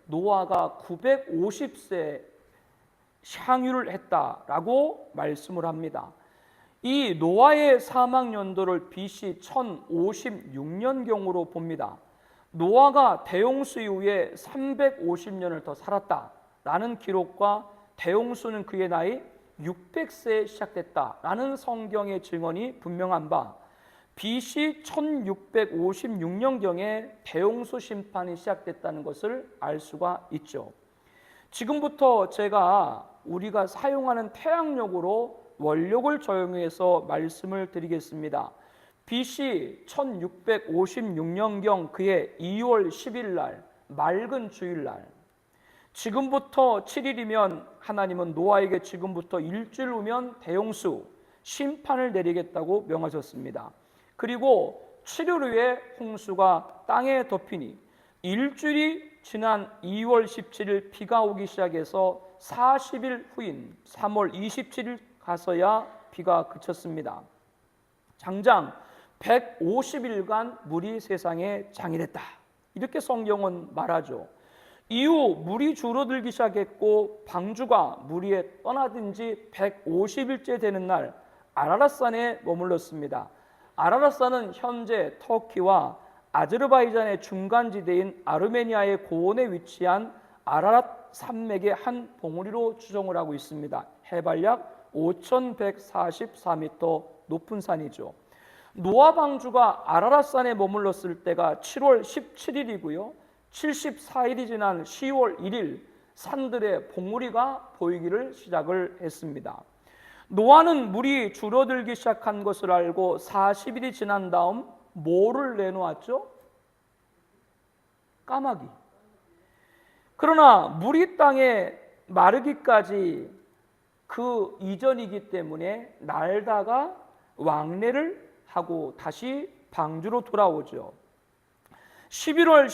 노아가 950세 향유를 했다라고 말씀을 합니다. 이 노아의 사망 연도를 BC 1056년경으로 봅니다. 노아가 대홍수 이후에 350년을 더 살았다라는 기록과 대홍수는 그의 나이 600세에 시작됐다라는 성경의 증언이 분명한 바 BC 1656년경에 대홍수 심판이 시작됐다는 것을 알 수가 있죠. 지금부터 우리가 사용하는 태양력으로 원력을 적용해서 말씀을 드리겠습니다. BC 1656년경 그해 2월 10일 날 맑은 주일날, 지금부터 7일이면 하나님은 노아에게 지금부터 일주일 후면 대홍수 심판을 내리겠다고 명하셨습니다. 그리고 7일 후에 홍수가 땅에 덮이니 일주일이 지난 2월 17일 비가 오기 시작해서 40일 후인 3월 27일 가서야 비가 그쳤습니다. 장장 150일간 물이 세상에 장일했다, 이렇게 성경은 말하죠. 이후 물이 줄어들기 시작했고 방주가 물 위에 떠나든 지 150일째 되는 날 아라랏산에 머물렀습니다. 아라랏산은 현재 터키와 아제르바이잔의 중간지대인 아르메니아의 고원에 위치한 아라랏 산맥의 한 봉우리로 추정을 하고 있습니다. 해발 약 5144m 높은 산이죠. 노아 방주가 아라랏산에 머물렀을 때가 7월 17일이고요. 74일이 지난 10월 1일 산들의 봉우리가 보이기를 시작을 했습니다. 노아는 물이 줄어들기 시작한 것을 알고 40일이 지난 다음 뭐를 내놓았죠? 까마귀. 그러나 물이 땅에 마르기까지 그 이전이기 때문에 날다가 왕래를 하고 다시 방주로 돌아오죠. 11월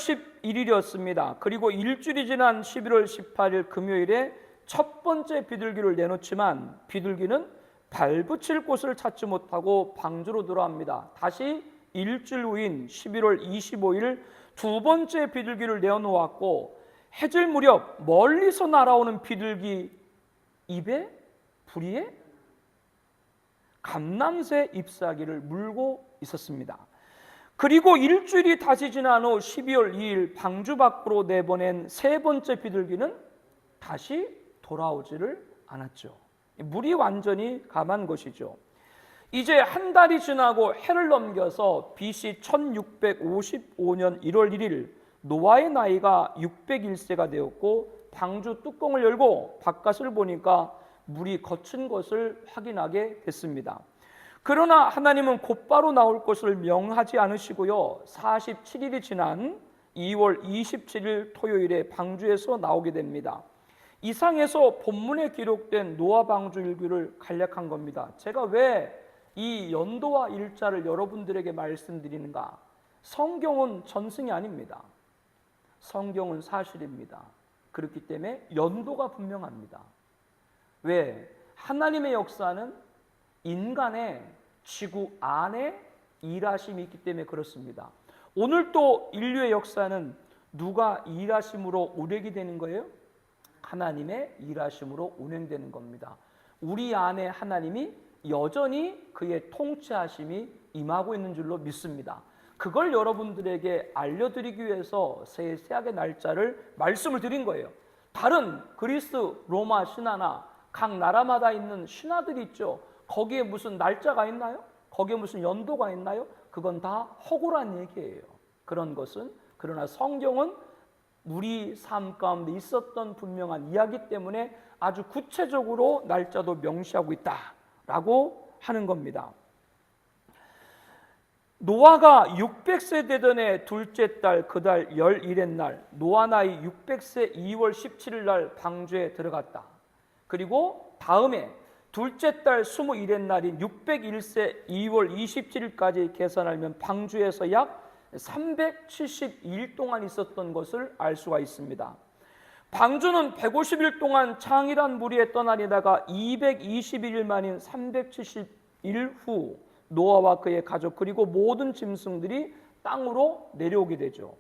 11일이었습니다. 그리고 일주일이 지난 11월 18일 금요일에 첫 번째 비둘기를 내놓지만 비둘기는 발붙일 곳을 찾지 못하고 방주로 돌아옵니다. 다시 일주일 후인 11월 25일 두 번째 비둘기를 내어놓았고 해질 무렵 멀리서 날아오는 비둘기 입에 부리에 감람새 잎사귀를 물고 있었습니다. 그리고 일주일이 다시 지난 후 12월 2일 방주 밖으로 내보낸 세 번째 비둘기는 다시 돌아오지를 않았죠. 물이 완전히 감한 것이죠. 이제 한 달이 지나고 해를 넘겨서 BC 1655년 1월 1일 노아의 나이가 601세가 되었고 방주 뚜껑을 열고 바깥을 보니까 물이 거친 것을 확인하게 됐습니다. 그러나 하나님은 곧바로 나올 것을 명하지 않으시고요. 47일이 지난 2월 27일 토요일에 방주에서 나오게 됩니다. 이상에서 본문에 기록된 노아 방주 일기를 간략한 겁니다. 제가 왜 이 연도와 일자를 여러분들에게 말씀드리는가? 성경은 전승이 아닙니다. 성경은 사실입니다. 그렇기 때문에 연도가 분명합니다. 왜? 하나님의 역사는 인간의 지구 안에 일하심이 있기 때문에 그렇습니다. 오늘 또 인류의 역사는 누가 일하심으로 운행이 되는 거예요? 하나님의 일하심으로 운행되는 겁니다. 우리 안에 하나님이 여전히 그의 통치하심이 임하고 있는 줄로 믿습니다. 그걸 여러분들에게 알려드리기 위해서 세세하게 날짜를 말씀을 드린 거예요. 다른 그리스, 로마 신화나 각 나라마다 있는 신화들이 있죠. 거기에 무슨 날짜가 있나요? 거기에 무슨 연도가 있나요? 그건 다 허구란 얘기예요. 그런 것은. 그러나 성경은 우리 삶 가운데 있었던 분명한 이야기 때문에 아주 구체적으로 날짜도 명시하고 있다라고 하는 겁니다. 노아가 600세 되던 해 둘째 달 그 달 11의 날 노아 나이 600세 2월 17일 날 방주에 들어갔다. 그리고 다음에 둘째 달 21의 날인 601세 2월 27일까지 계산하면 방주에서 약 372일 동안 있었던 것을 알 수가 있습니다. 방주는 150일 동안 창일한 무리에 떠나니다가 221일 만인 370일 후 노아와 그의 가족 그리고 모든 짐승들이 땅으로 내려오게 되죠.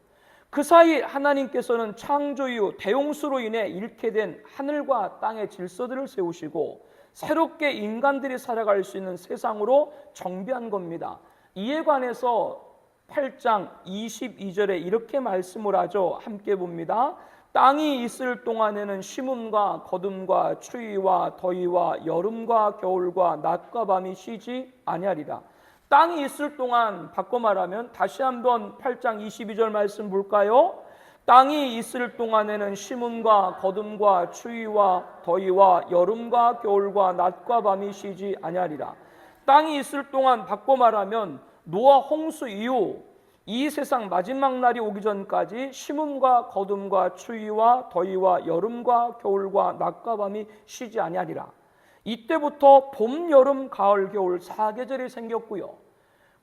그 사이 하나님께서는 창조 이후 대홍수로 인해 잃게 된 하늘과 땅의 질서들을 세우시고 새롭게 인간들이 살아갈 수 있는 세상으로 정비한 겁니다. 이에 관해서 8장 22절에 이렇게 말씀을 하죠. 함께 봅니다. 땅이 있을 동안에는 심음과 거둠과 추위와 더위와 여름과 겨울과 낮과 밤이 쉬지 아니하리라. 땅이 있을 동안, 바꿔 말하면 다시 한번 8장 22절 말씀 볼까요? 땅이 있을 동안에는 심음과 거둠과 추위와 더위와 여름과 겨울과 낮과 밤이 쉬지 아니하리라. 땅이 있을 동안, 바꿔 말하면 노아 홍수 이후 이 세상 마지막 날이 오기 전까지 심음과 거둠과 추위와 더위와 여름과 겨울과 낮과 밤이 쉬지 아니하리라. 이때부터 봄, 여름, 가을, 겨울 4계절이 생겼고요.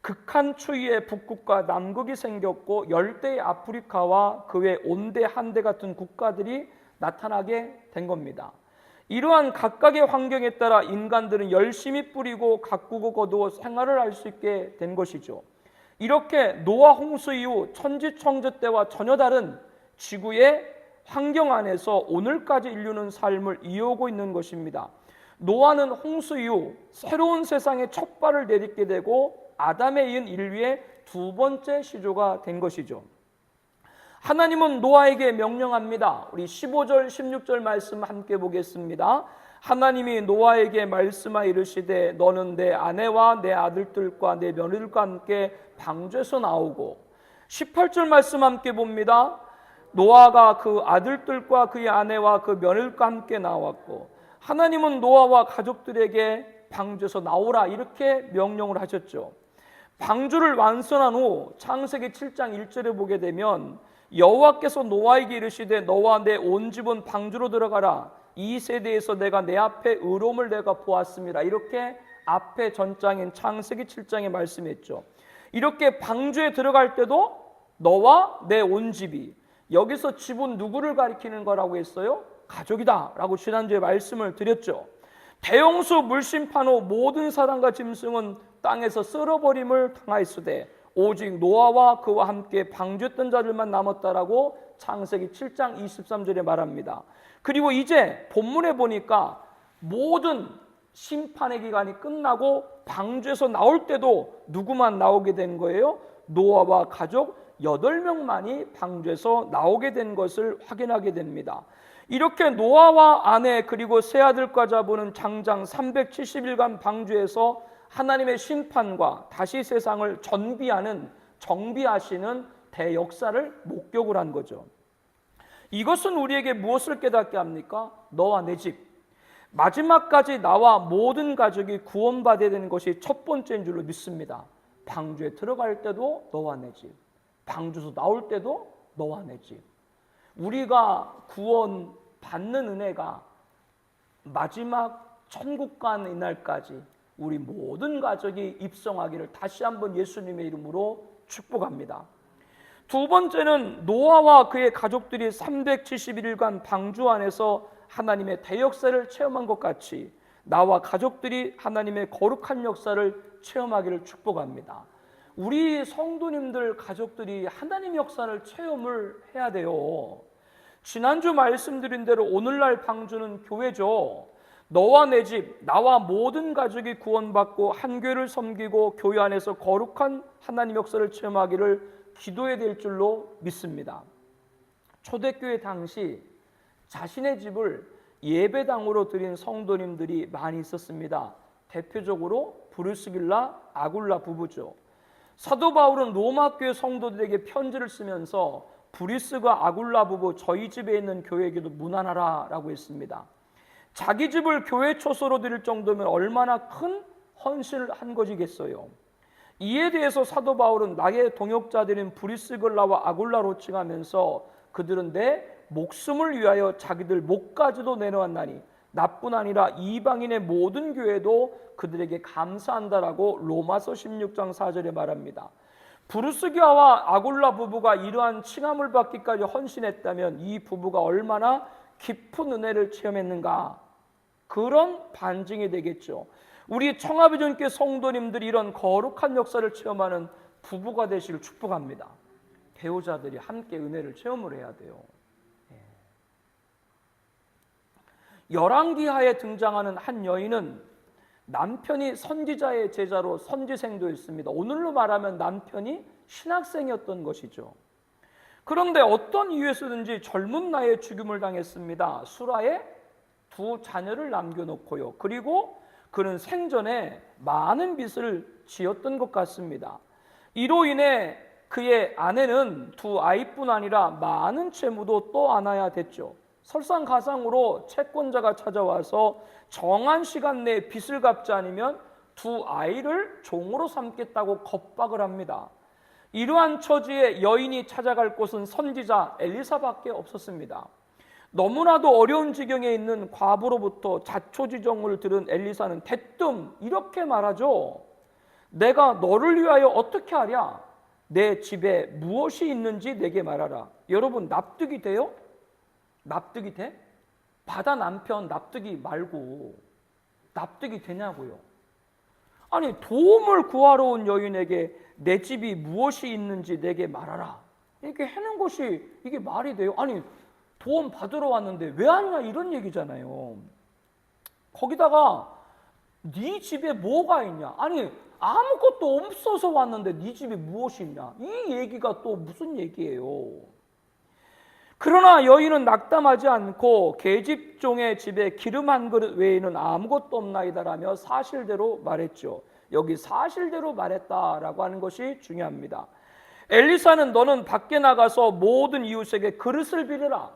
극한 추위의 북극과 남극이 생겼고 열대의 아프리카와 그 외 온대, 한대 같은 국가들이 나타나게 된 겁니다. 이러한 각각의 환경에 따라 인간들은 열심히 뿌리고 가꾸고 거두어 생활을 할 수 있게 된 것이죠. 이렇게 노아 홍수 이후 천지창조 때와 전혀 다른 지구의 환경 안에서 오늘까지 인류는 삶을 이어오고 있는 것입니다. 노아는 홍수 이후 새로운 세상에 첫 발을 내딛게 되고 아담에 이은 인류의 두 번째 시조가 된 것이죠. 하나님은 노아에게 명령합니다. 우리 15절 16절 말씀 함께 보겠습니다. 하나님이 노아에게 말씀하여 이르시되 너는 내 아내와 내 아들들과 내 며느리들과 함께 방주에서 나오고, 18절 말씀 함께 봅니다. 노아가 그 아들들과 그의 아내와 그 며느리들과 함께 나왔고 하나님은 노아와 가족들에게 방주에서 나오라 이렇게 명령을 하셨죠. 방주를 완성한 후 창세기 7장 1절에 보게 되면 여호와께서 노아에게 이르시되 너와 내 온 집은 방주로 들어가라. 이 세대에서 내가 내 앞에 의로움을 내가 보았습니다. 이렇게 앞에 전장인 창세기 7장에 말씀했죠. 이렇게 방주에 들어갈 때도 너와 내 온 집이, 여기서 집은 누구를 가리키는 거라고 했어요? 가족이다 라고 지난주에 말씀을 드렸죠. 대홍수 물심판 후 모든 사람과 짐승은 땅에서 쓸어버림을 당하였으되 오직 노아와 그와 함께 방주했던 자들만 남았다라고 창세기 7장 23절에 말합니다. 그리고 이제 본문에 보니까 모든 심판의 기간이 끝나고 방주에서 나올 때도 누구만 나오게 된 거예요? 노아와 가족 8명만이 방주에서 나오게 된 것을 확인하게 됩니다. 이렇게 노아와 아내 그리고 세 아들과 자부는 장장 370일간 방주에서 하나님의 심판과 다시 세상을 정비하시는 대역사를 목격을 한 거죠. 이것은 우리에게 무엇을 깨닫게 합니까? 너와 내 집, 마지막까지 나와 모든 가족이 구원받아야 되는 것이 첫 번째인 줄로 믿습니다. 방주에 들어갈 때도 너와 내 집, 방주에서 나올 때도 너와 내 집. 우리가 구원 받는 은혜가 마지막 천국 가는 이날까지 우리 모든 가족이 입성하기를 다시 한번 예수님의 이름으로 축복합니다. 두 번째는 노아와 그의 가족들이 371일간 방주 안에서 하나님의 대역사를 체험한 것 같이 나와 가족들이 하나님의 거룩한 역사를 체험하기를 축복합니다. 우리 성도님들 가족들이 하나님 역사를 체험을 해야 돼요. 지난주 말씀드린 대로 오늘날 방주는 교회죠. 너와 내 집, 나와 모든 가족이 구원받고 한 교회를 섬기고 교회 안에서 거룩한 하나님 역사를 체험하기를 기도해야 될 줄로 믿습니다. 초대교회 당시 자신의 집을 예배당으로 드린 성도님들이 많이 있었습니다. 대표적으로 브루스길라, 아굴라 부부죠. 사도 바울은 로마교회 성도들에게 편지를 쓰면서 브리스가 아굴라 부부 저희 집에 있는 교회에게도 문안하라 라고 했습니다. 자기 집을 교회 초소로 드릴 정도면 얼마나 큰 헌신을 한 것이겠어요. 이에 대해서 사도 바울은 나의 동역자들인 브리스글라와 아굴라로 칭하면서 그들은 내 목숨을 위하여 자기들 목까지도 내놓았나니 나뿐 아니라 이방인의 모든 교회도 그들에게 감사한다라고 로마서 16장 4절에 말합니다. 브루스교와 아굴라 부부가 이러한 칭함을 받기까지 헌신했다면 이 부부가 얼마나 깊은 은혜를 체험했는가, 그런 반증이 되겠죠. 우리 청아비전교회 성도님들이 이런 거룩한 역사를 체험하는 부부가 되시길 축복합니다. 배우자들이 함께 은혜를 체험을 해야 돼요. 열왕기하에 등장하는 한 여인은 남편이 선지자의 제자로 선지생도였습니다. 오늘로 말하면 남편이 신학생이었던 것이죠. 그런데 어떤 이유에서든지 젊은 나이에 죽임을 당했습니다. 수라에 2 자녀를 남겨놓고요. 그리고 그는 생전에 많은 빚을 지었던 것 같습니다. 이로 인해 그의 아내는 2 아이뿐 아니라 많은 채무도 또 안아야 됐죠. 설상가상으로 채권자가 찾아와서 정한 시간 내에 빚을 갚지 않으면 2 아이를 종으로 삼겠다고 겁박을 합니다. 이러한 처지에 여인이 찾아갈 곳은 선지자 엘리사밖에 없었습니다. 너무나도 어려운 지경에 있는 과부로부터 자초지종을 들은 엘리사는 대뜸 이렇게 말하죠. 내가 너를 위하여 어떻게 하랴? 내 집에 무엇이 있는지 내게 말하라. 여러분, 납득이 돼요? 납득이 돼? 바다 남편 납득이 말고 납득이 되냐고요. 아니, 도움을 구하러 온 여인에게 내 집이 무엇이 있는지 내게 말하라, 이렇게 하는 것이 이게 말이 돼요? 아니, 도움 받으러 왔는데 왜 왔냐, 이런 얘기잖아요. 거기다가 네 집에 뭐가 있냐? 아니, 아무것도 없어서 왔는데 네 집에 무엇이 있냐? 이 얘기가 또 무슨 얘기예요? 그러나 여인은 낙담하지 않고 계집종의 집에 기름 한 그릇 외에는 아무것도 없나이다라며 사실대로 말했죠. 여기 사실대로 말했다라고 하는 것이 중요합니다. 엘리사는 너는 밖에 나가서 모든 이웃에게 그릇을 빌려라.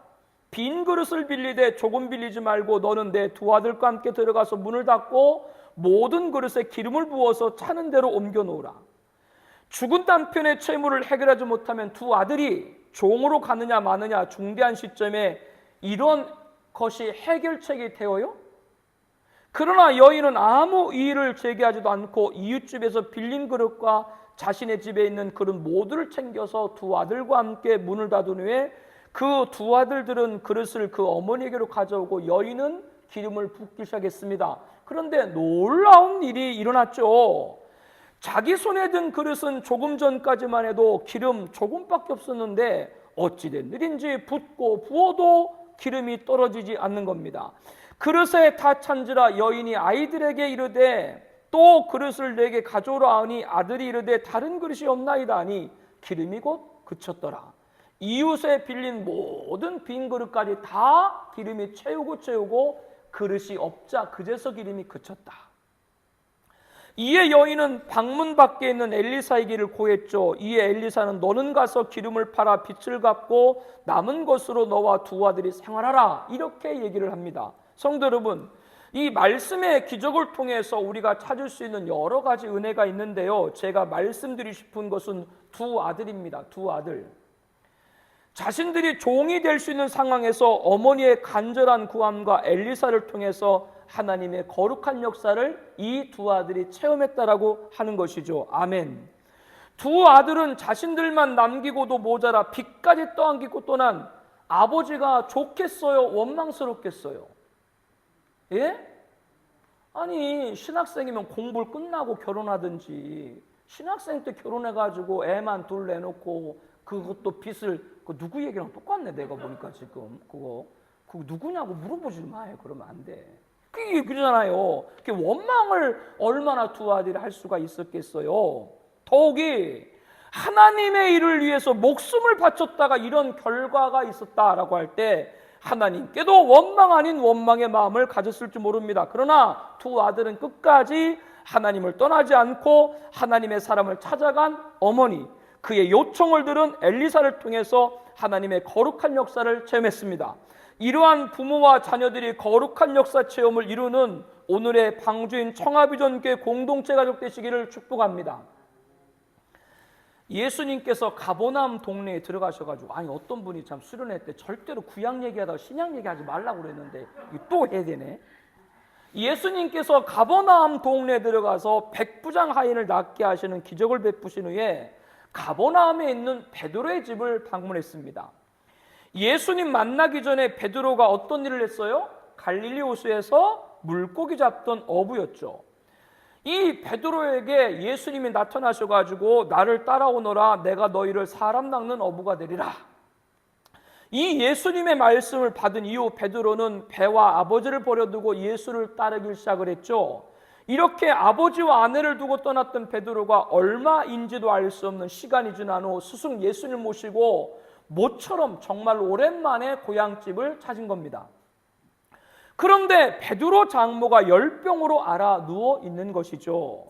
빈 그릇을 빌리되 조금 빌리지 말고 너는 내 2 아들과 함께 들어가서 문을 닫고 모든 그릇에 기름을 부어서 차는 대로 옮겨 놓으라. 죽은 남편의 채무를 해결하지 못하면 2 아들이 종으로 가느냐 마느냐 중대한 시점에 이런 것이 해결책이 되어요? 그러나 여인은 아무 이의를 제기하지도 않고 이웃집에서 빌린 그릇과 자신의 집에 있는 그릇 모두를 챙겨서 2 아들과 함께 문을 닫은 후에 그 2 아들들은 그릇을 그 어머니에게로 가져오고 여인은 기름을 붓기 시작했습니다. 그런데 놀라운 일이 일어났죠. 자기 손에 든 그릇은 조금 전까지만 해도 기름 조금밖에 없었는데 어찌된 일인지 붓고 부어도 기름이 떨어지지 않는 겁니다. 그릇에 다 찬지라 여인이 아이들에게 이르되 또 그릇을 내게 가져오라 하니 아들이 이르되 다른 그릇이 없나이다 하니 기름이 곧 그쳤더라. 이웃에 빌린 모든 빈 그릇까지 다 기름이 채우고 그릇이 없자 그제서 기름이 그쳤다. 이에 여인은 방문 밖에 있는 엘리사에게를 고했죠. 이에 엘리사는 너는 가서 기름을 팔아 빚을 갚고 남은 것으로 너와 2 아들이 생활하라, 이렇게 얘기를 합니다. 성도 여러분, 이 말씀의 기적을 통해서 우리가 찾을 수 있는 여러 가지 은혜가 있는데요, 제가 말씀드리고 싶은 것은 2 아들입니다. 2 아들. 자신들이 종이 될 수 있는 상황에서 어머니의 간절한 구함과 엘리사를 통해서 하나님의 거룩한 역사를 이 2 아들이 체험했다라고 하는 것이죠. 아멘. 2 아들은 자신들만 남기고도 모자라 빚까지 떠안기고 떠난 아버지가 좋겠어요? 원망스럽겠어요? 예? 아니, 신학생이면 공부를 끝나고 결혼하든지, 신학생 때 결혼해가지고 애만 둘 내놓고 그것도 빚을, 그 누구 얘기랑 똑같네, 내가 보니까 지금. 그거 누구냐고 물어보지 마요. 그러면 안 돼. 그게 그러잖아요. 원망을 얼마나 2 아들이 할 수가 있었겠어요. 더욱이 하나님의 일을 위해서 목숨을 바쳤다가 이런 결과가 있었다라고 할 때 하나님께도 원망 아닌 원망의 마음을 가졌을지 모릅니다. 그러나 2 아들은 끝까지 하나님을 떠나지 않고 하나님의 사람을 찾아간 어머니, 그의 요청을 들은 엘리사를 통해서 하나님의 거룩한 역사를 체험했습니다. 이러한 부모와 자녀들이 거룩한 역사 체험을 이루는 오늘의 방주인 청아비전교회 공동체 가족 되시기를 축복합니다. 예수님께서 가버나움 동네에 들어가셔가지고, 아니 어떤 분이 참 수련회 때 절대로 구약 얘기하다가 신약 얘기하지 말라고 그랬는데 또 해야 되네. 예수님께서 가버나움 동네에 들어가서 백부장 하인을 낫게 하시는 기적을 베푸신 후에 가버나움에 있는 베드로의 집을 방문했습니다. 예수님 만나기 전에 베드로가 어떤 일을 했어요? 갈릴리 호수에서 물고기 잡던 어부였죠. 이 베드로에게 예수님이 나타나셔가지고 나를 따라오너라, 내가 너희를 사람 낚는 어부가 되리라. 이 예수님의 말씀을 받은 이후 베드로는 배와 아버지를 버려두고 예수를 따르기 시작을 했죠. 이렇게 아버지와 아내를 두고 떠났던 베드로가 얼마인지도 알 수 없는 시간이 지난 후 스승 예수님을 모시고 모처럼 정말 오랜만에 고향집을 찾은 겁니다. 그런데 베드로 장모가 열병으로 앓아 누워 있는 것이죠.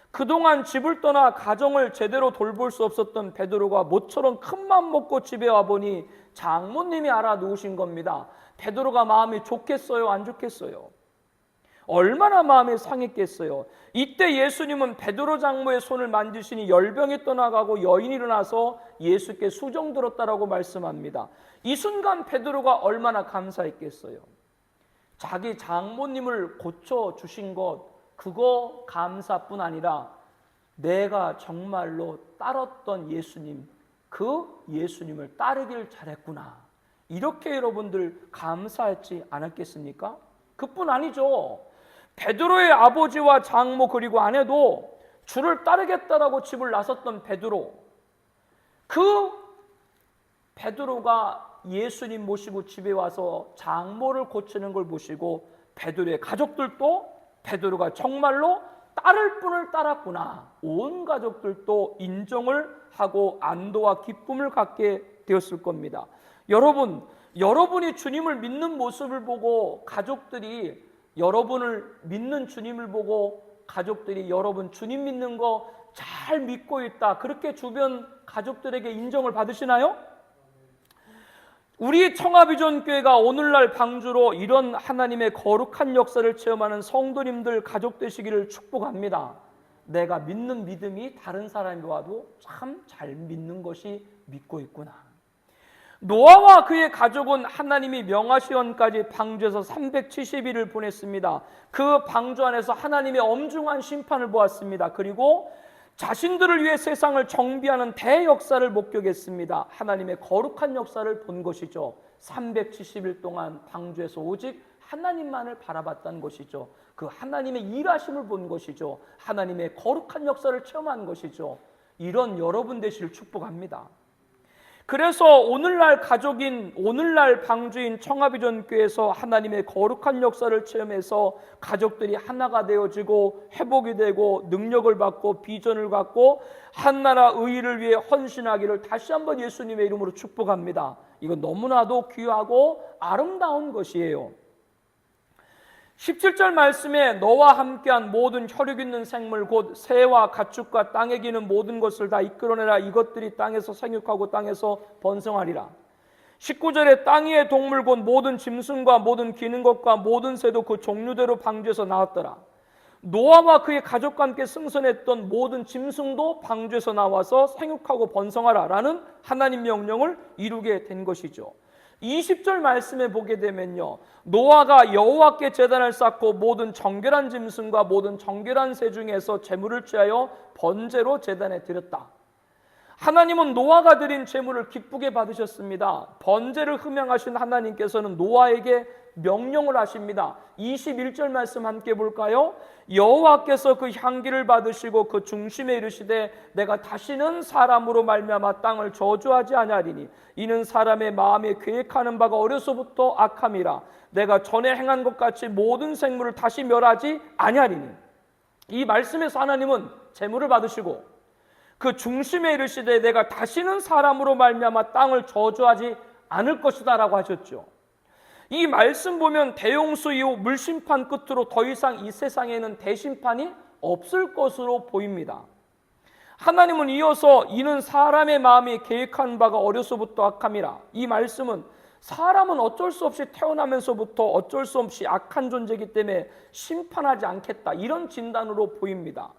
그동안 집을 떠나 가정을 제대로 돌볼 수 없었던 베드로가 모처럼 큰맘 먹고 집에 와보니 장모님이 앓아 누우신 겁니다. 베드로가 마음이 좋겠어요, 안 좋겠어요? 얼마나 마음이 상했겠어요. 이때 예수님은 베드로 장모의 손을 만지시니 열병이 떠나가고 여인이 일어나서 예수께 수정 들었다라고 말씀합니다. 이 순간 베드로가 얼마나 감사했겠어요. 자기 장모님을 고쳐주신 것, 그거 감사뿐 아니라 내가 정말로 따랐던 예수님, 그 예수님을 따르길 잘했구나, 이렇게 여러분들 감사했지 않았겠습니까? 그뿐 아니죠. 베드로의 아버지와 장모 그리고 아내도 주를 따르겠다라고 집을 나섰던 베드로, 그 베드로가 예수님 모시고 집에 와서 장모를 고치는 걸 보시고 베드로의 가족들도 베드로가 정말로 따를 분을 따랐구나, 온 가족들도 인정을 하고 안도와 기쁨을 갖게 되었을 겁니다. 여러분이 주님을 믿는 모습을 보고 가족들이 여러분을 믿는 주님을 보고 가족들이 여러분 주님 믿는 거 잘 믿고 있다, 그렇게 주변 가족들에게 인정을 받으시나요? 우리 청아비전교회가 오늘날 방주로 이런 하나님의 거룩한 역사를 체험하는 성도님들 가족 되시기를 축복합니다. 내가 믿는 믿음이 다른 사람이 와도 참 잘 믿는 것이 믿고 있구나. 노아와 그의 가족은 하나님이 명하시원까지 방주에서 370일을 보냈습니다. 그 방주 안에서 하나님의 엄중한 심판을 보았습니다. 그리고 자신들을 위해 세상을 정비하는 대역사를 목격했습니다. 하나님의 거룩한 역사를 본 것이죠. 370일 동안 방주에서 오직 하나님만을 바라봤다는 것이죠. 그 하나님의 일하심을 본 것이죠. 하나님의 거룩한 역사를 체험한 것이죠. 이런 여러분 되시길 축복합니다. 그래서 오늘날 방주인 청아비전교회에서 하나님의 거룩한 역사를 체험해서 가족들이 하나가 되어지고 회복이 되고 능력을 받고 비전을 갖고 한나라 의의를 위해 헌신하기를 다시 한번 예수님의 이름으로 축복합니다. 이건 너무나도 귀하고 아름다운 것이에요. 17절 말씀에 너와 함께한 모든 혈육 있는 생물 곧 새와 가축과 땅에 기는 모든 것을 다 이끌어내라. 이것들이 땅에서 생육하고 땅에서 번성하리라. 19절에 땅 위의 동물 곧 모든 짐승과 모든 기는 것과 모든 새도 그 종류대로 방주에서 나왔더라. 노아와 그의 가족과 함께 승선했던 모든 짐승도 방주에서 나와서 생육하고 번성하라 라는 하나님 명령을 이루게 된 것이죠. 20절 말씀에 보게 되면요, 노아가 여호와께 제단을 쌓고 모든 정결한 짐승과 모든 정결한 새 중에서 제물을 취하여 번제로 제단에 드렸다. 하나님은 노아가 드린 제물을 기쁘게 받으셨습니다. 번제를 흠양하신 하나님께서는 노아에게 명령을 하십니다. 21절 말씀 함께 볼까요? 여호와께서 그 향기를 받으시고 그 중심에 이르시되 내가 다시는 사람으로 말미암아 땅을 저주하지 아니하리니 이는 사람의 마음에 계획하는 바가 어려서부터 악함이라. 내가 전에 행한 것 같이 모든 생물을 다시 멸하지 아니하리니. 이 말씀에서 하나님은 제물을 받으시고 그 중심에 이르시되 내가 다시는 사람으로 말미암아 땅을 저주하지 않을 것이다 라고 하셨죠. 이 말씀 보면 대홍수 이후 물심판 끝으로 더 이상 이 세상에는 대심판이 없을 것으로 보입니다. 하나님은 이어서 이는 사람의 마음이 계획한 바가 어려서부터 악함이라. 이 말씀은 사람은 어쩔 수 없이 태어나면서부터 어쩔 수 없이 악한 존재이기 때문에 심판하지 않겠다, 이런 진단으로 보입니다.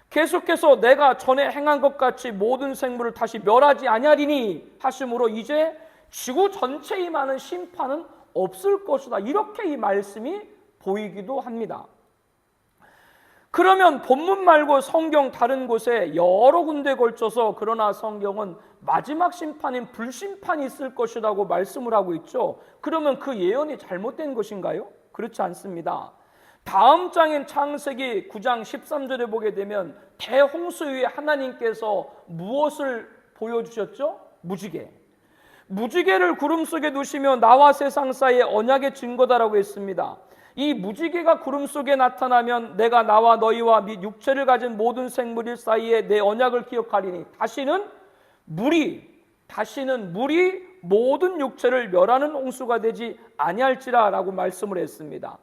계속해서 내가 전에 행한 것 같이 모든 생물을 다시 멸하지 아니하리니 하심으로 이제 지구 전체에 임하는 심판은 없을 것이다, 이렇게 이 말씀이 보이기도 합니다. 그러면 본문 말고 성경 다른 곳에 여러 군데에 걸쳐서 그러나 성경은 마지막 심판인 불심판이 있을 것이라고 말씀을 하고 있죠. 그러면 그 예언이 잘못된 것인가요? 그렇지 않습니다. 다음 장인 창세기 9장 13절에 보게 되면 대홍수 위에 하나님께서 무엇을 보여주셨죠? 무지개. 무지개를 구름 속에 두시며 나와 세상 사이의 언약의 증거다라고 했습니다. 이 무지개가 구름 속에 나타나면 내가 나와 너희와 및 육체를 가진 모든 생물일 사이에 내 언약을 기억하리니 다시는 물이 모든 육체를 멸하는 홍수가 되지 아니할지라 라고 말씀을 했습니다.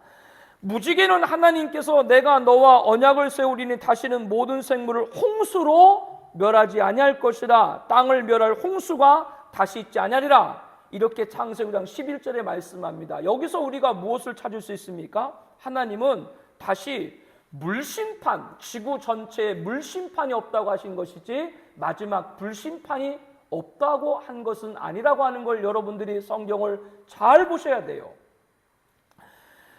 무지개는 하나님께서 내가 너와 언약을 세우리니 다시는 모든 생물을 홍수로 멸하지 아니할 것이라, 땅을 멸할 홍수가 다시 있지 아니하리라, 이렇게 창세기 9장 11절에 말씀합니다. 여기서 우리가 무엇을 찾을 수 있습니까? 하나님은 다시 물심판, 지구 전체에 물심판이 없다고 하신 것이지 마지막 불심판이 없다고 한 것은 아니라고 하는 걸 여러분들이 성경을 잘 보셔야 돼요.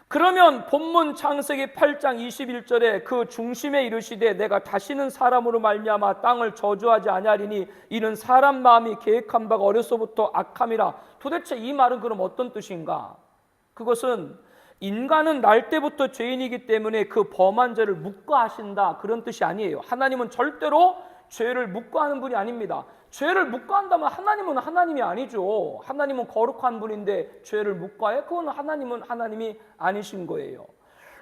그러면 본문 창세기 8장 21절에 그 중심에 이르시되 내가 다시는 사람으로 말미암아 땅을 저주하지 아니하리니 이는 사람 마음이 계획한 바가 어려서부터 악함이라. 도대체 이 말은 그럼 어떤 뜻인가? 그것은 인간은 날 때부터 죄인이기 때문에 그 범한 죄를 묵과하신다, 그런 뜻이 아니에요. 하나님은 절대로 죄를 묵과하는 분이 아닙니다. 죄를 묵과한다면 하나님은 하나님이 아니죠. 하나님은 거룩한 분인데 죄를 묵과해? 그건 하나님은 하나님이 아니신 거예요.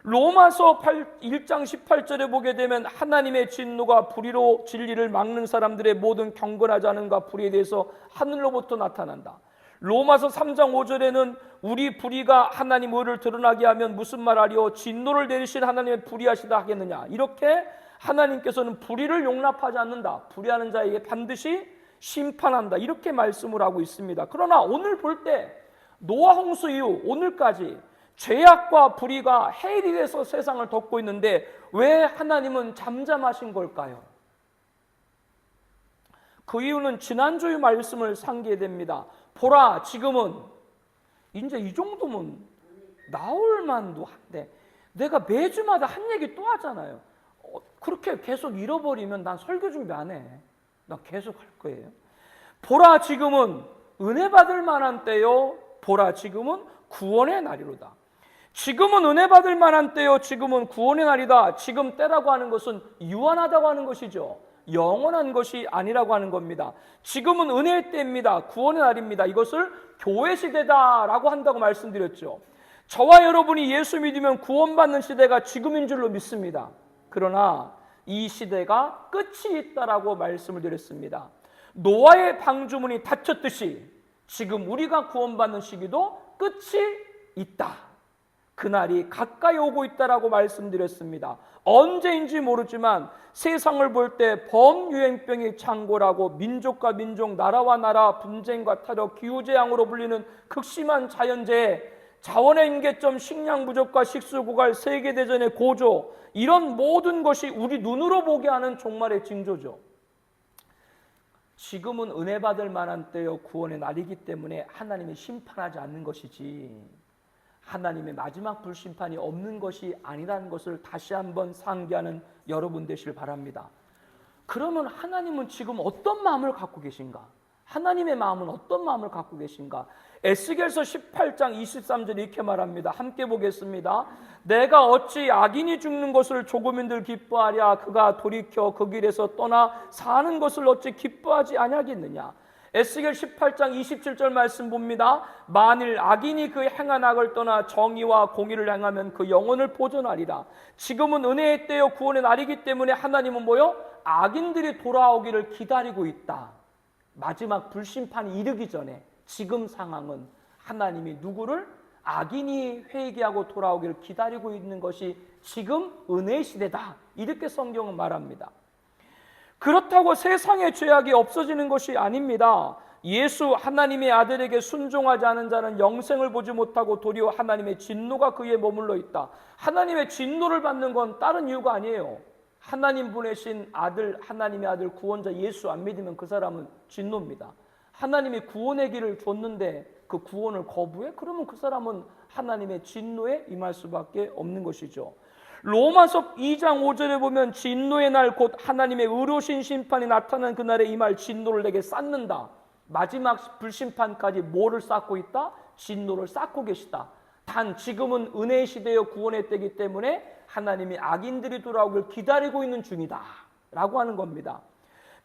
로마서 1장 18절에 보게 되면 하나님의 진노가 불의로 진리를 막는 사람들의 모든 경건하지 않음과 불의에 대해서 하늘로부터 나타난다. 로마서 3장 5절에는 우리 불의가 하나님 의를 드러나게 하면 무슨 말하리요? 진노를 내리신 하나님의 불의하시다 하겠느냐. 이렇게 하나님께서는 불의를 용납하지 않는다. 불의하는 자에게 반드시 심판한다, 이렇게 말씀을 하고 있습니다. 그러나 오늘 볼 때 노아 홍수 이후 오늘까지 죄악과 불의가 해일이 돼서 세상을 덮고 있는데 왜 하나님은 잠잠하신 걸까요? 그 이유는 지난주의 말씀을 상기됩니다. 보라, 지금은 이제 이 정도면 나올 만도 한데 내가 매주마다 한 얘기 또 하잖아요. 그렇게 계속 잃어버리면 난 설교 준비 안 해. 나 계속 할 거예요. 보라, 지금은 은혜 받을 만한 때요. 보라, 지금은 구원의 날이로다. 지금은 은혜 받을 만한 때요. 지금은 구원의 날이다. 지금 때라고 하는 것은 유한하다고 하는 것이죠. 영원한 것이 아니라고 하는 겁니다. 지금은 은혜의 때입니다. 구원의 날입니다. 이것을 교회 시대다라고 한다고 말씀드렸죠. 저와 여러분이 예수 믿으면 구원받는 시대가 지금인 줄로 믿습니다. 그러나 이 시대가 끝이 있다라고 말씀을 드렸습니다. 노아의 방주문이 닫혔듯이 지금 우리가 구원받는 시기도 끝이 있다. 그날이 가까이 오고 있다라고 말씀드렸습니다. 언제인지 모르지만 세상을 볼 때 범유행병이 창궐하고 민족과 민족, 나라와 나라, 분쟁과 타격, 기후재앙으로 불리는 극심한 자연재해, 자원의 임계점, 식량 부족과 식수 고갈, 세계대전의 고조, 이런 모든 것이 우리 눈으로 보게 하는 종말의 징조죠. 지금은 은혜 받을 만한 때요, 구원의 날이기 때문에 하나님이 심판하지 않는 것이지 하나님의 마지막 불심판이 없는 것이 아니라는 것을 다시 한번 상기하는 여러분 되시길 바랍니다. 그러면 하나님은 지금 어떤 마음을 갖고 계신가? 하나님의 마음은 어떤 마음을 갖고 계신가? 에스겔서 18장 23절 이렇게 말합니다. 함께 보겠습니다. 내가 어찌 악인이 죽는 것을 조금인들 기뻐하랴? 그가 돌이켜 그 길에서 떠나 사는 것을 어찌 기뻐하지 아니하겠느냐? 에스겔 18장 27절 말씀 봅니다. 만일 악인이 그 행한 악을 떠나 정의와 공의를 행하면 그 영혼을 보존하리라. 지금은 은혜의 때요 구원의 날이기 때문에 하나님은 뭐요? 악인들이 돌아오기를 기다리고 있다. 마지막 불심판이 이르기 전에 지금 상황은 하나님이 누구를? 악인이 회개하고 돌아오기를 기다리고 있는 것이 지금 은혜의 시대다. 이렇게 성경은 말합니다. 그렇다고 세상의 죄악이 없어지는 것이 아닙니다. 예수 하나님의 아들에게 순종하지 않은 자는 영생을 보지 못하고 도리어 하나님의 진노가 그에 머물러 있다. 하나님의 진노를 받는 건 다른 이유가 아니에요. 하나님 보내신 아들, 하나님의 아들 구원자 예수 안 믿으면 그 사람은 진노입니다. 하나님이 구원의 길을 줬는데 그 구원을 거부해? 그러면 그 사람은 하나님의 진노에 임할 수밖에 없는 것이죠. 로마서 2장 5절에 보면 진노의 날 곧 하나님의 의로우신 심판이 나타난 그날에 임할 진노를 내게 쌓는다. 마지막 불심판까지 뭐를 쌓고 있다? 진노를 쌓고 계시다. 단 지금은 은혜의 시대여 구원의 때이기 때문에 하나님이 악인들이 돌아오길 기다리고 있는 중이다 라고 하는 겁니다.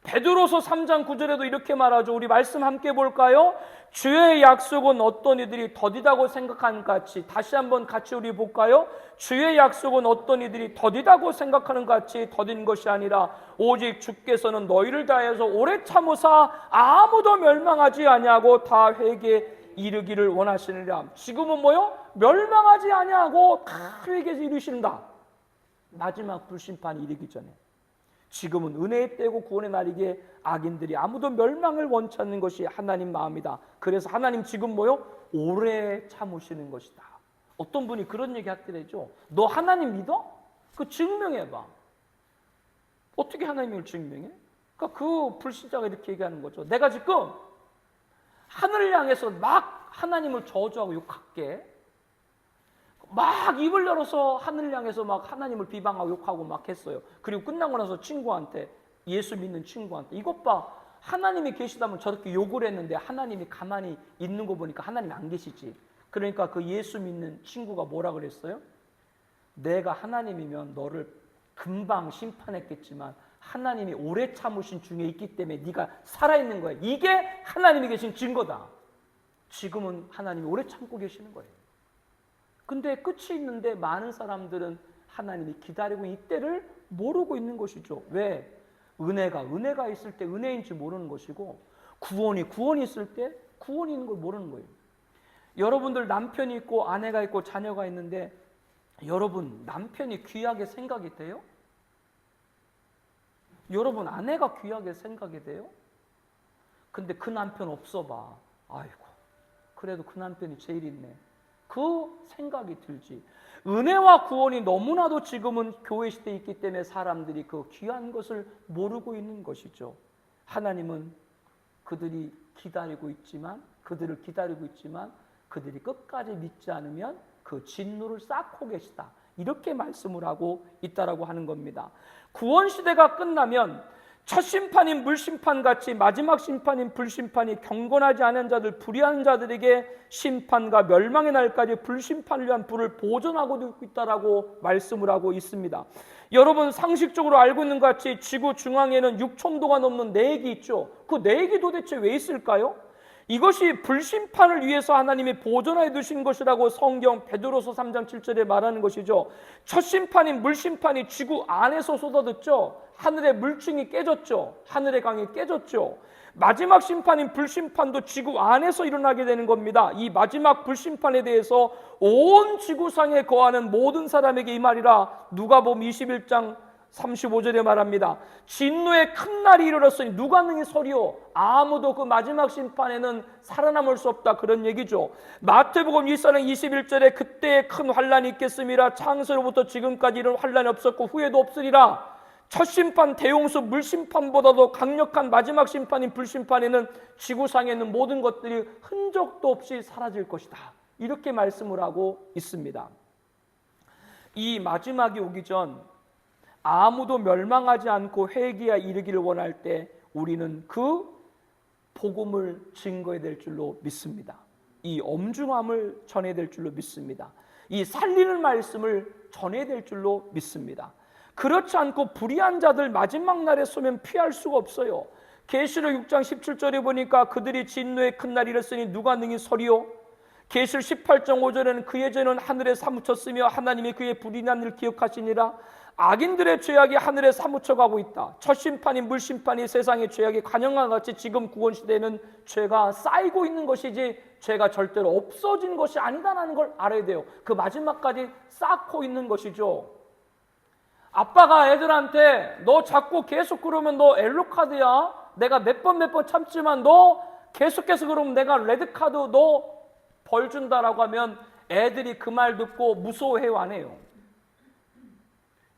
베드로서 3장 9절에도 이렇게 말하죠. 우리 말씀 함께 볼까요? 주의 약속은 어떤 이들이 더디다고 생각하는 같이, 다시 한번 같이 우리 볼까요? 주의 약속은 어떤 이들이 더디다고 생각하는 같이 더딘 것이 아니라 오직 주께서는 너희를 다해서 오래 참으사 아무도 멸망하지 아니하고 다 회개에 이르기를 원하시느니라. 지금은 뭐요? 멸망하지 아니하고 다 회개에서 이루신다. 마지막 불심판이 이르기 전에. 지금은 은혜의 때고 구원의 날이기에 악인들이 아무도 멸망을 원치 않는 것이 하나님 마음이다. 그래서 하나님 지금 뭐요? 오래 참으시는 것이다. 어떤 분이 그런 얘기 하더래죠. 너 하나님 믿어? 그 증명해봐. 어떻게 하나님을 증명해? 그러니까 그 불신자가 이렇게 얘기하는 거죠. 내가 지금 하늘을 향해서 막 하나님을 저주하고 욕할게. 막 입을 열어서 하늘을 향해서 막 하나님을 비방하고 욕하고 막 했어요. 그리고 끝나고 나서 친구한테, 예수 믿는 친구한테, 이것 봐, 하나님이 계시다면 저렇게 욕을 했는데 하나님이 가만히 있는 거 보니까 하나님이 안 계시지. 그러니까 그 예수 믿는 친구가 뭐라 그랬어요? 내가 하나님이면 너를 금방 심판했겠지만 하나님이 오래 참으신 중에 있기 때문에 네가 살아있는 거야. 이게 하나님이 계신 증거다. 지금은 하나님이 오래 참고 계시는 거예요. 근데 끝이 있는데 많은 사람들은 하나님이 기다리고 이 때를 모르고 있는 것이죠. 왜? 은혜가 있을 때 은혜인지 모르는 것이고 구원이 있을 때 구원이 있는 걸 모르는 거예요. 여러분들 남편이 있고 아내가 있고 자녀가 있는데 여러분 남편이 귀하게 생각이 돼요? 여러분 아내가 귀하게 생각이 돼요? 근데 그 남편 없어 봐. 아이고 그래도 그 남편이 제일 있네. 그 생각이 들지. 은혜와 구원이 너무나도 지금은 교회 시대에 있기 때문에 사람들이 그 귀한 것을 모르고 있는 것이죠. 하나님은 그들을 기다리고 있지만 그들이 끝까지 믿지 않으면 그 진노를 쌓고 계시다. 이렇게 말씀을 하고 있다라고 하는 겁니다. 구원 시대가 끝나면 첫 심판인 물심판같이 마지막 심판인 불심판이 경건하지 않은 자들, 불의한 자들에게 심판과 멸망의 날까지 불심판을 위한 불을 보존하고 있다라고 말씀을 하고 있습니다. 여러분 상식적으로 알고 있는 것 같이 지구 중앙에는 6,000도가 넘는 내핵이 있죠. 그 내핵이 도대체 왜 있을까요? 이것이 불심판을 위해서 하나님이 보존해 두신 것이라고 성경 베드로서 3장 7절에 말하는 것이죠. 첫 심판인 물심판이 지구 안에서 쏟아졌죠. 하늘의 물층이 깨졌죠. 하늘의 강이 깨졌죠. 마지막 심판인 불심판도 지구 안에서 일어나게 되는 겁니다. 이 마지막 불심판에 대해서 온 지구상에 거하는 모든 사람에게 이 말이라 누가복음 21장 35절에 말합니다. 진노의 큰 날이 이르렀으니 누가 능히 서리오? 아무도 그 마지막 심판에는 살아남을 수 없다. 그런 얘기죠. 마태복음 1장 21절에 그때에 큰 환란이 있겠음이라 창세로부터 지금까지 이런 환란이 없었고 후에도 없으리라. 첫 심판 대홍수 물심판보다도 강력한 마지막 심판인 불심판에는 지구상에 있는 모든 것들이 흔적도 없이 사라질 것이다. 이렇게 말씀을 하고 있습니다. 이 마지막이 오기 전 아무도 멸망하지 않고 회개에 이르기를 원할 때 우리는 그 복음을 증거해야 될 줄로 믿습니다. 이 엄중함을 전해야 될 줄로 믿습니다. 이 살리는 말씀을 전해야 될 줄로 믿습니다. 그렇지 않고 불의한 자들 마지막 날에 쏘면 피할 수가 없어요. 계시록 6장 17절에 보니까 그들이 진노의 큰 날이 이랬으니 누가 능히 서리오? 계시록 18장 5절에는 그의 죄는 하늘에 사무쳤으며 하나님이 그의 불의한 일을 기억하시니라. 악인들의 죄악이 하늘에 사무쳐가고 있다. 첫 심판인 물심판이 세상의 죄악이 관영과 같이 지금 구원시대에는 죄가 쌓이고 있는 것이지 죄가 절대로 없어진 것이 아니다라는 걸 알아야 돼요. 그 마지막까지 쌓고 있는 것이죠. 아빠가 애들한테 너 자꾸 계속 그러면 너 옐로카드야. 내가 몇 번 참지만 너 계속해서 그러면 내가 레드카드 너 벌 준다라고 하면 애들이 그 말 듣고 무서워해요, 안 해요?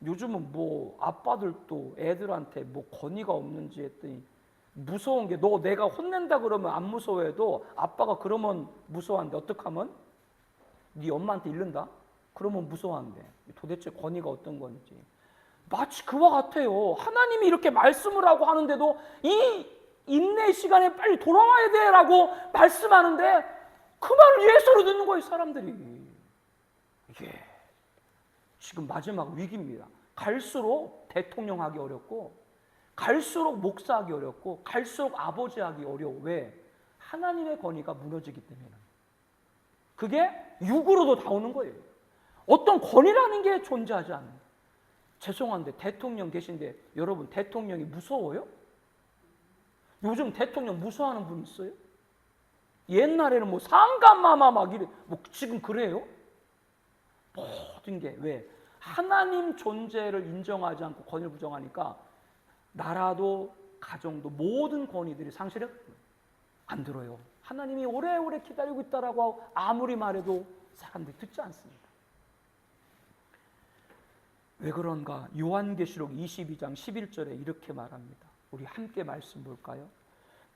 요즘은 뭐 아빠들도 애들한테 뭐 권위가 없는지 했더니 무서운 게 너 내가 혼낸다 그러면 안 무서워해도 아빠가 그러면 무서워한대. 어떡하면? 네 엄마한테 이른다? 그러면 무서워한대. 도대체 권위가 어떤 건지. 마치 그와 같아요. 하나님이 이렇게 말씀을 하고 하는데도 이 인내의 시간에 빨리 돌아와야 돼 라고 말씀하는데 그 말을 예수로 듣는 거예요, 사람들이. 이게 지금 마지막 위기입니다. 갈수록 대통령 하기 어렵고, 갈수록 목사하기 어렵고, 갈수록 아버지 하기 어려워. 왜? 하나님의 권위가 무너지기 때문에. 그게 육으로도 다 오는 거예요. 어떤 권위라는 게 존재하지 않는다. 죄송한데 대통령 계신데 여러분 대통령이 무서워요? 요즘 대통령 무서워하는 분 있어요? 옛날에는 뭐 상감마마 막 이래, 뭐 지금 그래요? 모든 게 왜? 하나님 존재를 인정하지 않고 권위를 부정하니까 나라도 가정도 모든 권위들이 상실해 안 들어요. 하나님이 오래오래 기다리고 있다라고 하고 아무리 말해도 사람들이 듣지 않습니다. 왜 그런가? 요한계시록 22장 11절에 이렇게 말합니다. 우리 함께 말씀 볼까요?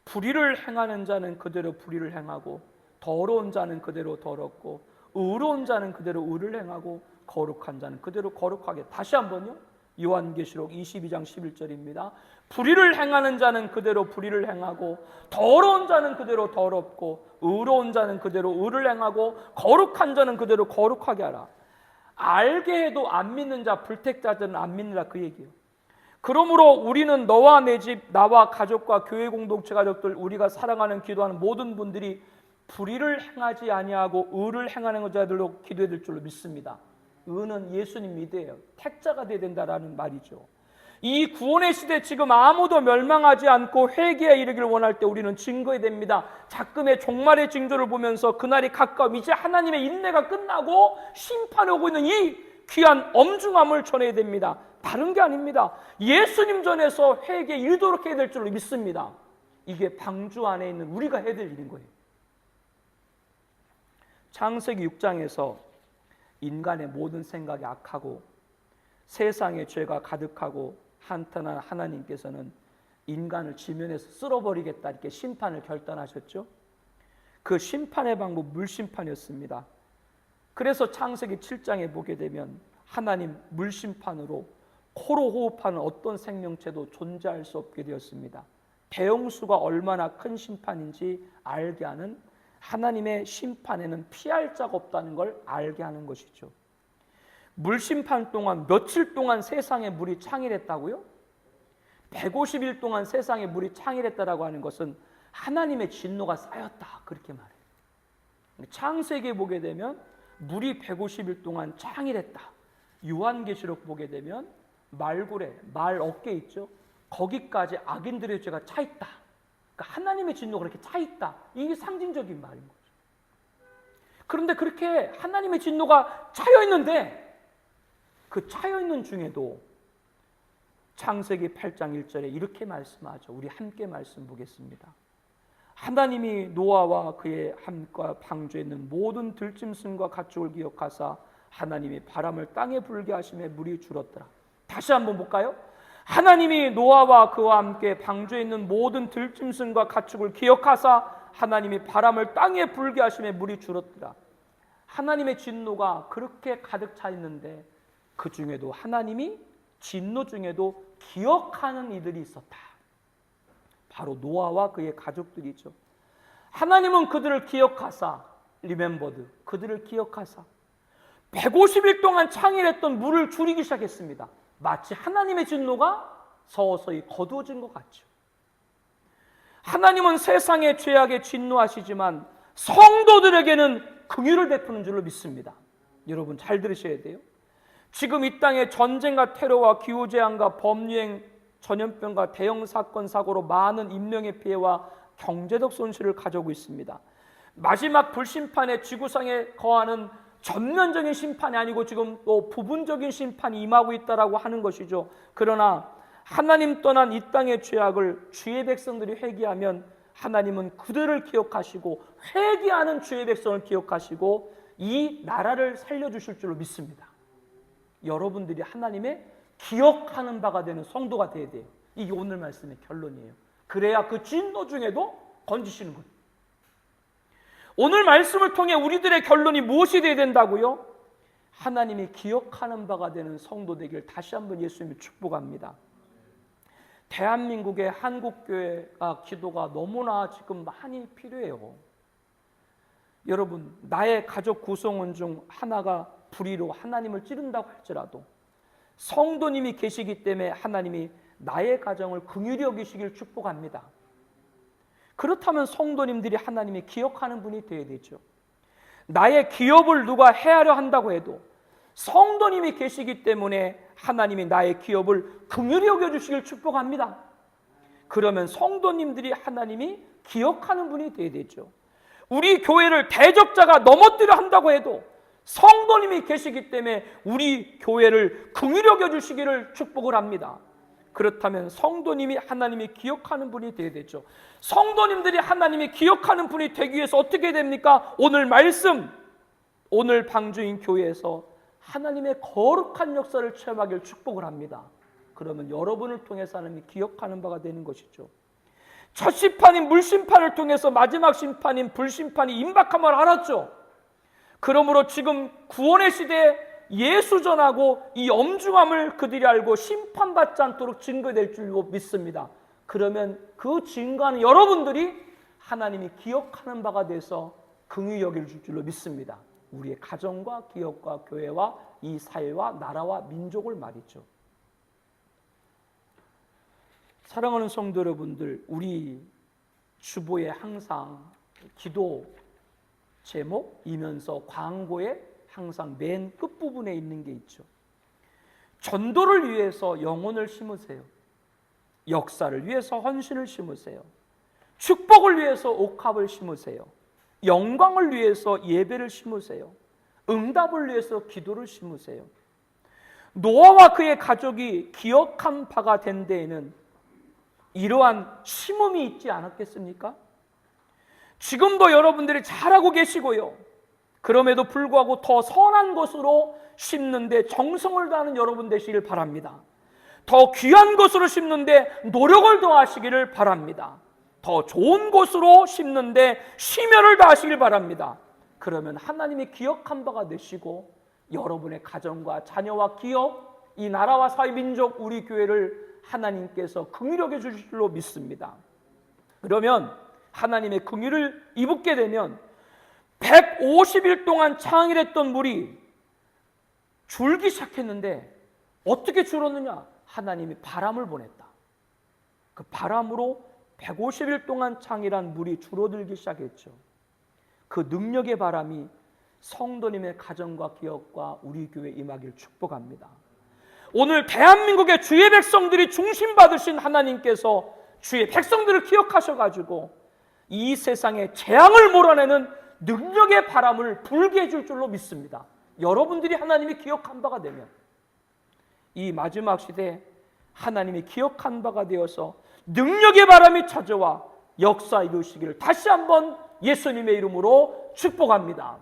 불의를 행하는 자는 그대로 불의를 행하고, 더러운 자는 그대로 더럽고, 의로운 자는 그대로 의를 행하고, 거룩한 자는 그대로 거룩하게. 다시 한번요. 요한계시록 22장 11절입니다. 불의를 행하는 자는 그대로 불의를 행하고, 더러운 자는 그대로 더럽고, 의로운 자는 그대로 의를 행하고, 거룩한 자는 그대로 거룩하게 하라. 알게 해도 안 믿는 자, 불택자들은 안 믿느라 그 얘기예요. 그러므로 우리는 너와 내 집, 나와 가족과 교회 공동체 가족들, 우리가 사랑하는 기도하는 모든 분들이 불의를 행하지 아니하고 의를 행하는 자들로 기도해야 될 줄로 믿습니다. 의는 예수님 믿어요. 택자가 되어야 된다라는 말이죠. 이 구원의 시대 지금 아무도 멸망하지 않고 회개에 이르기를 원할 때 우리는 증거해야 됩니다. 작금의 종말의 징조를 보면서 그날이 가까워 이제 하나님의 인내가 끝나고 심판이 오고 있는 이 귀한 엄중함을 전해야 됩니다. 다른 게 아닙니다. 예수님 전에서 회개에 이르도록 해야 될 줄로 믿습니다. 이게 방주 안에 있는 우리가 해야 될 일인 거예요. 창세기 6장에서 인간의 모든 생각이 악하고 세상에 죄가 가득하고 한탄한 하나님께서는 인간을 지면에서 쓸어버리겠다 이렇게 심판을 결단하셨죠. 그 심판의 방법 물심판이었습니다. 그래서 창세기 7장에 보게 되면 하나님 물심판으로 코로 호흡하는 어떤 생명체도 존재할 수 없게 되었습니다. 대형수가 얼마나 큰 심판인지 알게 하는, 하나님의 심판에는 피할 자가 없다는 걸 알게 하는 것이죠. 물심판 동안 며칠 동안 세상에 물이 창일했다고요? 150일 동안 세상에 물이 창일했다라고 하는 것은 하나님의 진노가 쌓였다 그렇게 말해요. 창세기에 보게 되면 물이 150일 동안 창일했다. 요한계시록 보게 되면 말고래, 말 어깨 있죠? 거기까지 악인들의 죄가 차 있다. 그러니까 하나님의 진노가 그렇게 차 있다. 이게 상징적인 말인 거죠. 그런데 그렇게 하나님의 진노가 차여 있는데 그 차여있는 중에도 창세기 8장 1절에 이렇게 말씀하죠. 우리 함께 말씀 보겠습니다. 하나님이 노아와 그의 함과 방주에 있는 모든 들짐승과 가축을 기억하사 하나님이 바람을 땅에 불게 하심에 물이 줄었더라. 다시 한번 볼까요? 하나님이 노아와 그와 함께 방주에 있는 모든 들짐승과 가축을 기억하사 하나님이 바람을 땅에 불게 하심에 물이 줄었더라. 하나님의 진노가 그렇게 가득 차 있는데 그 중에도 하나님이 진노 중에도 기억하는 이들이 있었다. 바로 노아와 그의 가족들이죠. 하나님은 그들을 기억하사, 리멤버드, 그들을 기억하사 150일 동안 창일했던 물을 줄이기 시작했습니다. 마치 하나님의 진노가 서서히 거두어진 것 같죠. 하나님은 세상의 죄악에 진노하시지만 성도들에게는 긍휼을 베푸는 줄로 믿습니다. 여러분 잘 들으셔야 돼요. 지금 이 땅에 전쟁과 테러와 기후재앙과 범유행, 전염병과 대형 사건 사고로 많은 인명의 피해와 경제적 손실을 가져오고 있습니다. 마지막 불심판에 지구상에 거하는 전면적인 심판이 아니고 지금 또 부분적인 심판이 임하고 있다라고 하는 것이죠. 그러나 하나님 떠난 이 땅의 죄악을 주의 백성들이 회개하면 하나님은 그들을 기억하시고 회개하는 주의 백성을 기억하시고 이 나라를 살려주실 줄로 믿습니다. 여러분들이 하나님의 기억하는 바가 되는 성도가 되어야 돼요. 이게 오늘 말씀의 결론이에요. 그래야 그 진노 중에도 건지시는 거예요. 오늘 말씀을 통해 우리들의 결론이 무엇이 되어야 된다고요? 하나님이 기억하는 바가 되는 성도 되길 다시 한번 예수님이 축복합니다. 대한민국의 한국교회가 기도가 너무나 지금 많이 필요해요. 여러분, 나의 가족 구성원 중 하나가 불의로 하나님을 찌른다고 할지라도 성도님이 계시기 때문에 하나님이 나의 가정을 긍휼히 여기시길 축복합니다. 그렇다면 성도님들이 하나님이 기억하는 분이 되어야 되죠. 나의 기업을 누가 해하려 한다고 해도 성도님이 계시기 때문에 하나님이 나의 기업을 긍휼히 여겨주시길 축복합니다. 그러면 성도님들이 하나님이 기억하는 분이 되어야 되죠. 우리 교회를 대적자가 넘어뜨려 한다고 해도 성도님이 계시기 때문에 우리 교회를 긍휼히 여겨주시기를 축복을 합니다. 그렇다면 성도님이 하나님이 기억하는 분이 되어야 되죠. 성도님들이 하나님이 기억하는 분이 되기 위해서 어떻게 됩니까? 오늘 말씀, 오늘 방주인 교회에서 하나님의 거룩한 역사를 체험하길 축복을 합니다. 그러면 여러분을 통해서 하나님이 기억하는 바가 되는 것이죠. 첫 심판인 물심판을 통해서 마지막 심판인 불심판이 임박함을 알았죠. 그러므로 지금 구원의 시대에 예수 전하고 이 엄중함을 그들이 알고 심판받지 않도록 증거될 줄로 믿습니다. 그러면 그 증거하는 여러분들이 하나님이 기억하는 바가 돼서 긍휼히 여길 줄로 믿습니다. 우리의 가정과 기업과 교회와 이 사회와 나라와 민족을 말이죠. 사랑하는 성도 여러분들, 우리 주보에 항상 기도 제목이면서 광고에 항상 맨 끝부분에 있는 게 있죠. 전도를 위해서 영혼을 심으세요. 역사를 위해서 헌신을 심으세요. 축복을 위해서 옥합을 심으세요. 영광을 위해서 예배를 심으세요. 응답을 위해서 기도를 심으세요. 노아와 그의 가족이 기억한 바가 된 데에는 이러한 심음이 있지 않았겠습니까? 지금도 여러분들이 잘하고 계시고요. 그럼에도 불구하고 더 선한 것으로 심는데 정성을 다하는 여러분 되시길 바랍니다. 더 귀한 것으로 심는데 노력을 더하시기를 바랍니다. 더 좋은 것으로 심는데 심혈을 다하시길 바랍니다. 그러면 하나님이 기억한 바가 되시고 여러분의 가정과 자녀와 기업, 이 나라와 사회, 민족, 우리 교회를 하나님께서 긍휼히 여겨주실 줄로 믿습니다. 그러면 하나님의 긍휼을 입게 되면 150일 동안 창일했던 물이 줄기 시작했는데 어떻게 줄었느냐? 하나님이 바람을 보냈다. 그 바람으로 150일 동안 창일한 물이 줄어들기 시작했죠. 그 능력의 바람이 성도님의 가정과 기업과 우리 교회에 임하기를 축복합니다. 오늘 대한민국의 주의 백성들이 중심받으신 하나님께서 주의 백성들을 기억하셔가지고 이 세상에 재앙을 몰아내는 능력의 바람을 불게 해줄 줄로 믿습니다. 여러분들이 하나님이 기억한 바가 되면 이 마지막 시대에 하나님이 기억한 바가 되어서 능력의 바람이 찾아와 역사 이루시기를 다시 한번 예수님의 이름으로 축복합니다.